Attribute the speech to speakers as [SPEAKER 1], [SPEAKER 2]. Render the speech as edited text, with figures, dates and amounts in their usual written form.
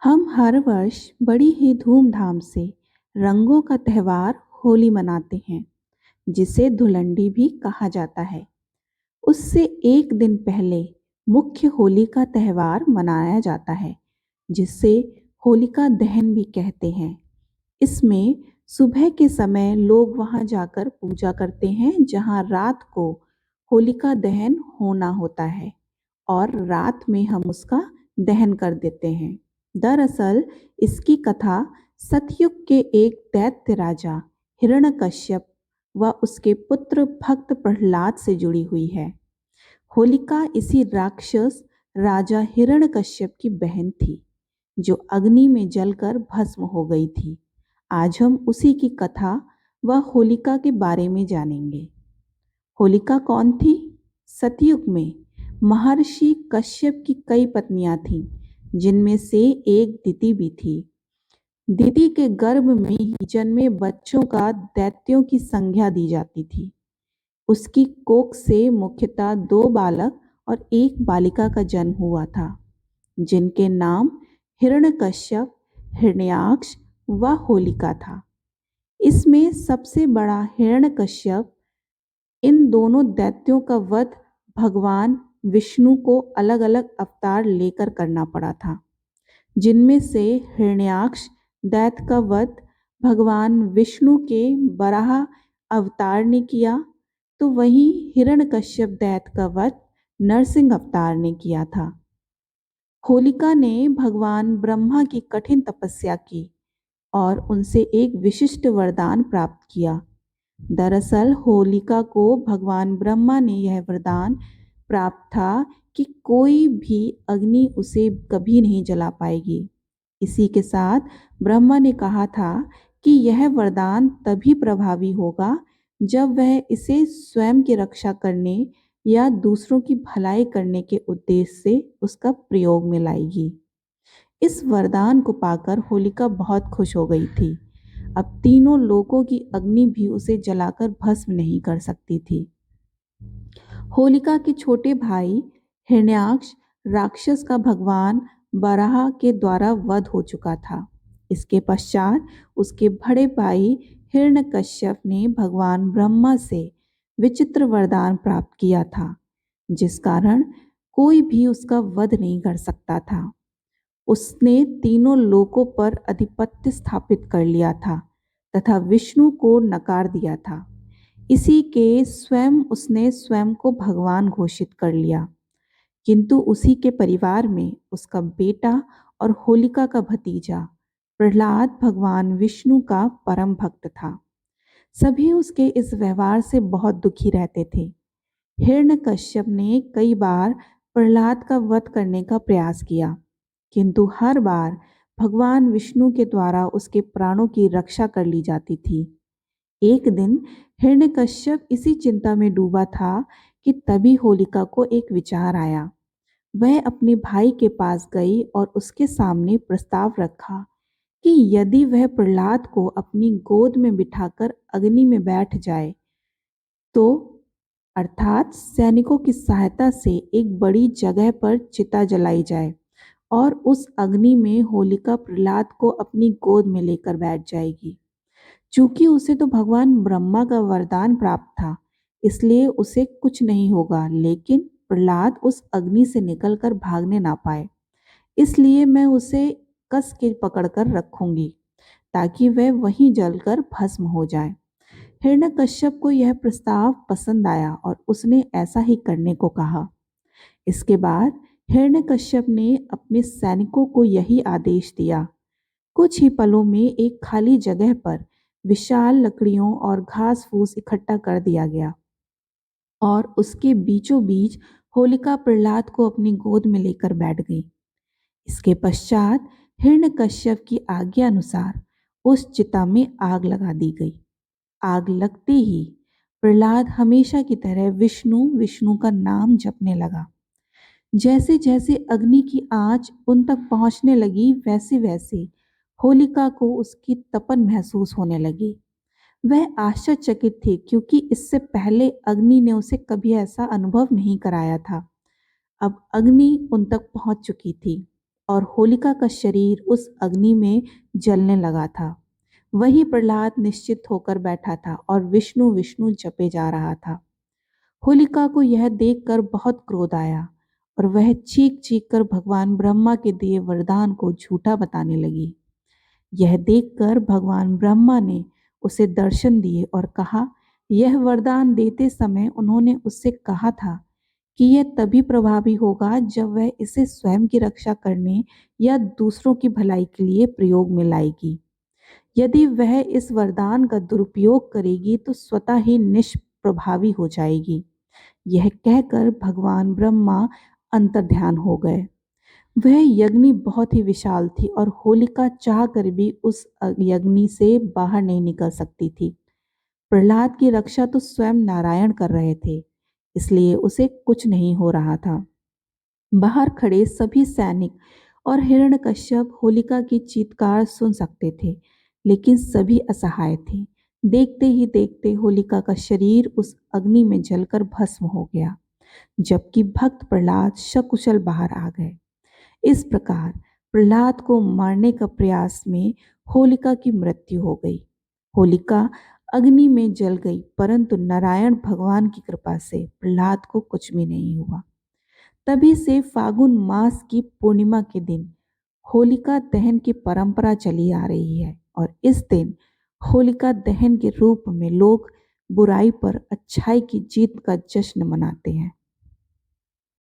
[SPEAKER 1] हम हर वर्ष बड़ी ही धूमधाम से रंगों का त्योहार होली मनाते हैं, जिसे धुलंडी भी कहा जाता है। उससे एक दिन पहले मुख्य होली का त्योहार मनाया जाता है, जिसे होलिका दहन भी कहते हैं। इसमें सुबह के समय लोग वहां जाकर पूजा करते हैं, जहां रात को होलिका दहन होना होता है और रात में हम उसका दहन कर देते हैं। दरअसल इसकी कथा सतयुग के एक दैत्य राजा हिरण्यकश्यप व उसके पुत्र भक्त प्रहलाद से जुड़ी हुई है। होलिका इसी राक्षस राजा हिरण्यकश्यप की बहन थी, जो अग्नि में जलकर भस्म हो गई थी। आज हम उसी की कथा व होलिका के बारे में जानेंगे। होलिका कौन थी? सतयुग में महर्षि कश्यप की कई पत्नियां थीं, जिनमें से एक दिति भी थी। दिति के गर्भ में ही जन्मे बच्चों का दैत्यों की संज्ञा दी जाती थी। उसकी कोख से मुख्यतः दो बालक और एक बालिका का जन्म हुआ था, जिनके नाम हिरण्यकश्यप, हिरण्याक्ष व होलिका था। इसमें सबसे बड़ा हिरण्यकश्यप। इन दोनों दैत्यों का वध भगवान विष्णु को अलग अलग अवतार लेकर करना पड़ा था, जिनमें से हिरण्याक्ष दैत्य का वध भगवान विष्णु के वराह अवतार ने किया, तो वहीं हिरण्यकश्यप दैत्य का वध नरसिंह अवतार ने किया था। होलिका ने भगवान ब्रह्मा की कठिन तपस्या की और उनसे एक विशिष्ट वरदान प्राप्त किया। दरअसल होलिका को भगवान ब्रह्मा ने यह वरदान प्राप्त था कि कोई भी अग्नि उसे कभी नहीं जला पाएगी। इसी के साथ ब्रह्मा ने कहा था कि यह वरदान तभी प्रभावी होगा जब वह इसे स्वयं की रक्षा करने या दूसरों की भलाई करने के उद्देश्य से उसका प्रयोग में लाएगी। इस वरदान को पाकर होलिका बहुत खुश हो गई थी। अब तीनों लोकों की अग्नि भी उसे जलाकर भस्म नहीं कर सकती थी। होलिका के छोटे भाई हिरण्याक्ष राक्षस का भगवान वराह के द्वारा वध हो चुका था। इसके पश्चात उसके बड़े भाई हिरण्यकश्यप ने भगवान ब्रह्मा से विचित्र वरदान प्राप्त किया था, जिस कारण कोई भी उसका वध नहीं कर सकता था। उसने तीनों लोकों पर आधिपत्य स्थापित कर लिया था तथा विष्णु को नकार दिया था। इसी के स्वयं उसने स्वयं को भगवान घोषित कर लिया, किंतु उसी के परिवार में उसका बेटा और होलिका का भतीजा प्रहलाद भगवान विष्णु का परम भक्त था। सभी उसके इस व्यवहार से बहुत दुखी रहते थे। हिरण्यकश्यप ने कई बार प्रहलाद का वध करने का प्रयास किया, किंतु हर बार भगवान विष्णु के द्वारा उसके प्राणों की रक्षा कर ली जाती थी। एक दिन हिरण्यकश्यप इसी चिंता में डूबा था कि तभी होलिका को एक विचार आया। वह अपने भाई के पास गई और उसके सामने प्रस्ताव रखा कि यदि वह प्रहलाद को अपनी गोद में बिठाकर अग्नि में बैठ जाए तो अर्थात सैनिकों की सहायता से एक बड़ी जगह पर चिता जलाई जाए और उस अग्नि में होलिका प्रहलाद को अपनी गोद में लेकर बैठ जाएगी। चूंकि उसे तो भगवान ब्रह्मा का वरदान प्राप्त था, इसलिए उसे कुछ नहीं होगा, लेकिन प्रहलाद उस अग्नि से निकलकर भागने ना पाए। इसलिए मैं उसे कस के पकड़कर रखूंगी ताकि वह वहीं जलकर भस्म हो जाए। हिरण्यकश्यप को यह प्रस्ताव पसंद आया और उसने ऐसा ही करने को कहा। इसके बाद हिरण्यकश्यप ने अपने सैनिकों को यही आदेश दिया। कुछ ही पलों में एक खाली जगह पर विशाल लकड़ियों और घास फूस इकट्ठा कर दिया गया और उसके बीचों बीच होलिका प्रहलाद को अपनी गोद में लेकर बैठ गई। इसके पश्चात हिरण्यकश्यप की आज्ञा अनुसार उस चिता में आग लगा दी गई। आग लगते ही प्रहलाद हमेशा की तरह विष्णु विष्णु का नाम जपने लगा। जैसे जैसे अग्नि की आंच उन तक पहुंचने लगी, वैसे वैसे होलिका को उसकी तपन महसूस होने लगी। वह आश्चर्यचकित थी, क्योंकि इससे पहले अग्नि ने उसे कभी ऐसा अनुभव नहीं कराया था। अब अग्नि उन तक पहुंच चुकी थी और होलिका का शरीर उस अग्नि में जलने लगा था। वही प्रहलाद निश्चित होकर बैठा था और विष्णु विष्णु जपे जा रहा था। होलिका को यह देखकर बहुत क्रोध आया और वह चीख चीख कर भगवान ब्रह्मा के दिए वरदान को झूठा बताने लगी। यह देखकर भगवान ब्रह्मा ने उसे दर्शन दिए और कहा, यह वरदान देते समय उन्होंने उससे कहा था कि यह तभी प्रभावी होगा जब वह इसे स्वयं की रक्षा करने या दूसरों की भलाई के लिए प्रयोग में लाएगी। यदि वह इस वरदान का दुरुपयोग करेगी तो स्वतः ही निष्प्रभावी हो जाएगी। यह कहकर भगवान ब्रह्मा अंतर्ध्यान हो गए। वह यज्ञनी बहुत ही विशाल थी और होलिका चाह कर भी उस यज्ञनी से बाहर नहीं निकल सकती थी। प्रहलाद की रक्षा तो स्वयं नारायण कर रहे थे, इसलिए उसे कुछ नहीं हो रहा था। बाहर खड़े सभी सैनिक और हिरण्यकश्यप होलिका की चीत्कार सुन सकते थे, लेकिन सभी असहाय थे। देखते ही देखते होलिका का शरीर उस अग्नि में जलकर भस्म हो गया, जबकि भक्त प्रहलाद सकुशल बाहर आ गए। इस प्रकार प्रहलाद को मारने का प्रयास में होलिका की मृत्यु हो गई। होलिका अग्नि में जल गई, परंतु नारायण भगवान की कृपा से प्रहलाद को कुछ भी नहीं हुआ। तभी से फागुन मास की पूर्णिमा के दिन होलिका दहन की परंपरा चली आ रही है और इस दिन होलिका दहन के रूप में लोग बुराई पर अच्छाई की जीत का जश्न मनाते हैं।